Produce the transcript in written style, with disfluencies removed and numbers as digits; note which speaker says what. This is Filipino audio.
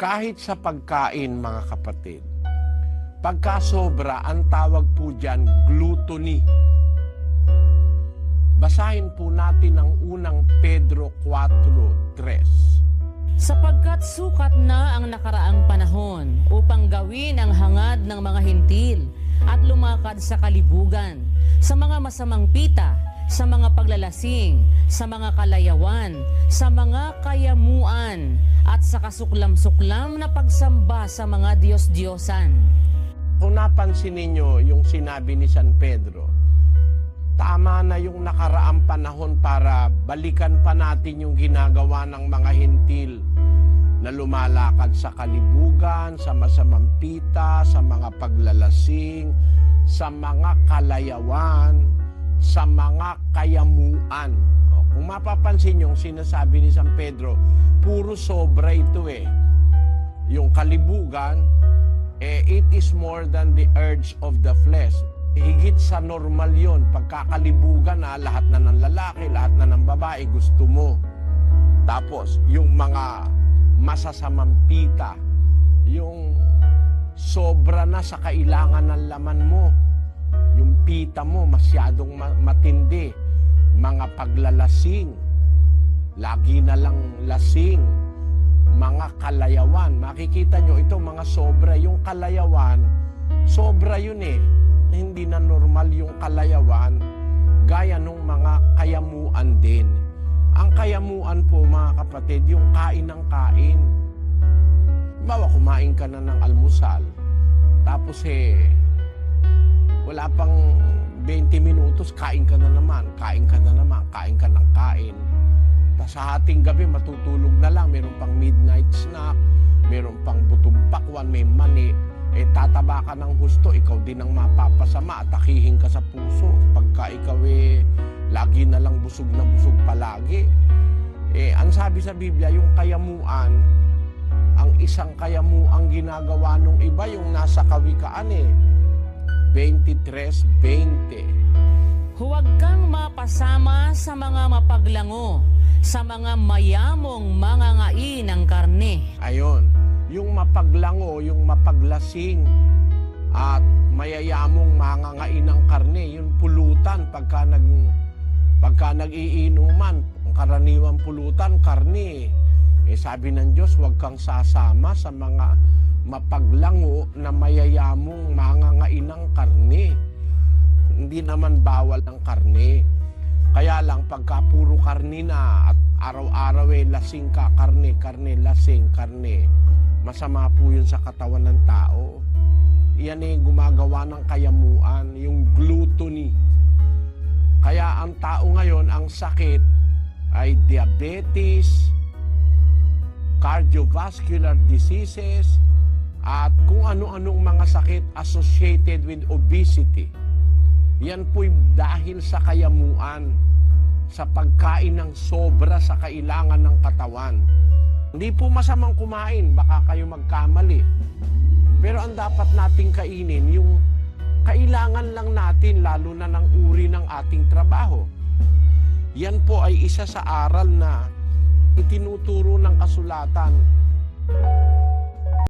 Speaker 1: Kahit sa pagkain, mga kapatid, pagkasobra, ang tawag po dyan, gluttony. Basahin po natin ang unang Pedro 4:3.
Speaker 2: Sapagkat sukat na ang nakaraang panahon upang gawin ang hangad ng mga hintil at lumakad sa kalibugan, sa mga masamang pita, sa mga paglalasing, sa mga kalayawan, sa mga kayamuan, at sa kasuklam-suklam na pagsamba sa mga Diyos-Diyosan.
Speaker 1: Kung napansin ninyo yung sinabi ni San Pedro, tama na yung nakaraang panahon para balikan pa natin yung ginagawa ng mga hintil na lumalakad sa kalibugan, sa masamang pita, sa mga paglalasing, sa mga kalayawan, sa mga kayamuan. Kung mapapansin yung sinasabi ni San Pedro, puro sobra ito eh. Yung kalibugan, it is more than the urge of the flesh. Higit sa normal yon. Pagkakalibugan na lahat na ng lalaki, lahat na ng babae gusto mo. Tapos, yung mga masasamang pita, yung sobra na sa kailangan ng laman mo. Yung pita mo masyadong matindi. Mga paglalasing, lagi na lang lasing. Mga kalayawan, makikita nyo ito mga sobra. Yung kalayawan, sobra yun eh. Hindi na normal yung kalayawan, gaya nung mga kayamuan din. Ang kayamuan po mga kapatid, yung kain ng kain. Bawa kumain ka na ng almusal, tapos wala pang 20 minutos, kain ka na naman, kain ka na naman, kain ka ng kain. Tapos sa hating gabi, matutulog na lang, meron pang midnight snack, meron pang butong pakwan, may mani. Tataba ka ng gusto, ikaw din ang mapapasama at akihin ka sa puso. Pagka ikaw lagi na lang busog na busog palagi. Ang sabi sa Biblia, yung kayamuan, ang isang kayamuang ginagawa nung iba, yung nasa Kawikaan 23:20.
Speaker 2: Huwag kang mapasama sa mga mapaglango, sa mga mayamong mangangain ng karne.
Speaker 1: Ayon, yung mapaglango, yung mapaglasing, at mayayamong mangangain ng karne, yung pulutan pagka nag-iinuman, ang karaniwang pulutan, karne. Sabi ng Diyos, huwag kang sasama sa mga mapaglango na mayayamong mangangain ng karne. Hindi naman bawal ang karne. Kaya lang, pagka puro karne na at araw-araw lasing ka, karne, lasing, karne, masama po yun sa katawan ng tao. Yan gumagawa ng kayamuan, yung gluttony. Kaya ang tao ngayon, ang sakit ay diabetes, cardiovascular diseases, at kung ano-anong mga sakit associated with obesity. Yan po'y dahil sa kayamuan, sa pagkain ng sobra sa kailangan ng katawan. Hindi po masamang kumain, baka kayo magkamali. Pero ang dapat nating kainin, yung kailangan lang natin, lalo na ng uri ng ating trabaho. Yan po ay isa sa aral na itinuturo ng kasulatan.